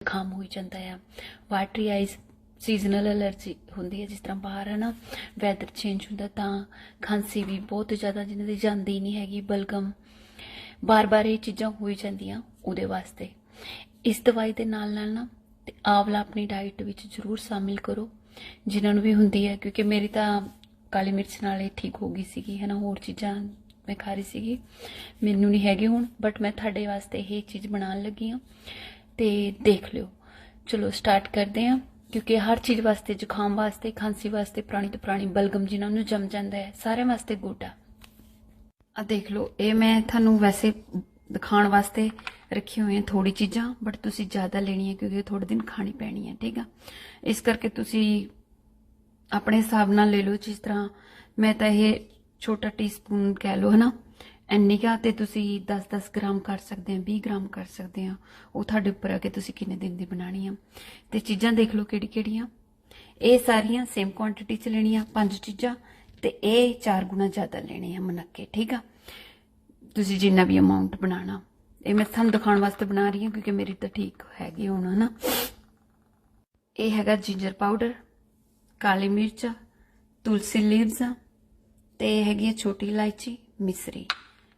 ਜ਼ੁਕਾਮ ਹੋ ਜਾਂਦਾ ਆ। ਵਾਟਰੀ ਆਈਜ਼ सीजनल एलर्जी होंगी है, जिस तरह बाहर है ना वैदर चेंज होंगे तो खांसी भी बहुत ज़्यादा जिन्हों की जाती नहीं हैगी, बलगम बार बार ये चीज़ां हो जांदियां। उहदे वास्ते इस दवाई के नाल ना आंवला अपनी डाइट विच जरूर शामिल करो जिन्होंने भी होंगी है, क्योंकि मेरी तो काली मिर्च नाल ही ठीक हो गई सी है ना। होर चीज़ां मैं खा रही सी, मैनू नहीं हैगी हुण, बट मैं तुहाडे वास्ते ये चीज़ बनाने लगी हाँ, तो देख लिओ। चलो स्टार्ट करते हैं, क्योंकि हर चीज़ वास्ते, जुकाम वास्ते, खांसी वास्ते, पुरानी तो पुरानी बलगम जिन्होंने जम जाता है, सारे वास्ते गुड आ। देख लो, ये मैं थानू वैसे दिखाने वास्ते रखी हुई हैं थोड़ी चीज़ां, बट तुसी ज़्यादा लेनी है क्योंकि थोड़े दिन खानी पैनी है, ठीक है। इस करके तुसी अपने हिसाब नाल ले लो। जिस तरह मैं तो ये छोटा टीस्पून कह लो है ना, इन्नी क्या तो तुसी 10-10 ग्राम कर सकते हैं, 20 ग्राम कर सकते हैं, वो तुहाडे उपर आ कि तुसी किन्ने दिन दी बनानी है। तो चीज़ां देख लो किहड़ी-किहड़ियां, ये सारियां सेम क्वांटिटी च लेनियां 5 चीज़ां, तो ये 4 गुना ज़्यादा लेने हैं मुनक्के, ठीक है। तुसी जिन्ना भी अमाउंट बनाना, ये मैं तुहानू दिखाने वास्ते बना रही हूँ क्योंकि मेरी तो ठीक हैगी हुण है ना। ये हैगा जिंजर पाउडर, काली मिर्च, तुलसी लीव्स, तो ये हैगी छोटी इलायची,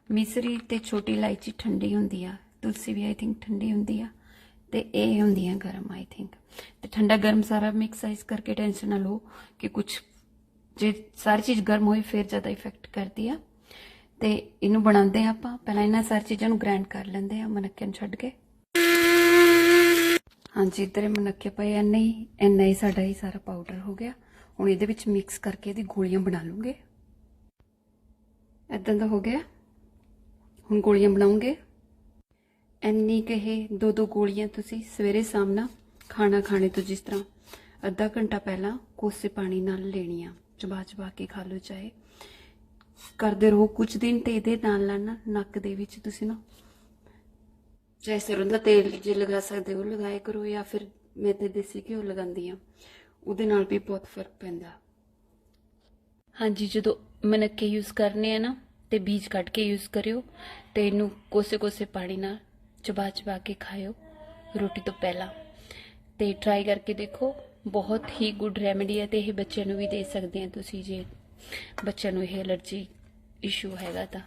मिसरी ते छोटी इलायची ठंडी होंदी आ, तुलसी भी आई थिंक ठंडी होंदी आ, ते ये होंदी आ गर्म आई थिंक। तो ठंडा गर्म सारा मिक्स इस करके टेंशन ना लो कि कुछ जे सारी चीज़ गर्म होई फिर ज़्यादा इफेक्ट करती है। तो इनू बनाते आप पहला, इन्होंने सारी चीज़ों ग्राइंड कर लेंगे हैं मनक्के छड्ड के। हाँ जी, इधर मनक्के पे इन्ना ही साडा ही सारा पाउडर हो गया। हुण इहदे विच मिक्स करके दी गोलियां बना लूँगे। इदां दा हो गया। हुण गोलियां बनाऊंगे, इन्नी के 2-2 गोलियां तुसी सवेरे सामना खाना खाने तो जिस तरह अद्धा घंटा पहला कोसे पानी नाल लेनियां, चबा के खा लो, चाहे करते रहो कुछ दिन। तो ये नाल ना नक दे विच तुसी ना चाहे सरों दा तेल जे लगा सकते हो लगाया करो, या फिर मैं तो देसी घ्यो लगांदी हाँ, उहदे नाल भी बहुत फर्क पैंदा। हाँ जी, जो मनक्के यूज़ करने हैं ना तो बीज कट के यूज़ करियो, तो इनू कोसे पानी ना चबा के खाओ रोटी तो पहला। तो ट्राई करके देखो, बहुत ही गुड रेमेडी है। तो यह बच्चों भी दे सकते हैं तुसी जे बच्चों को यह एलर्जी इशू हैगा।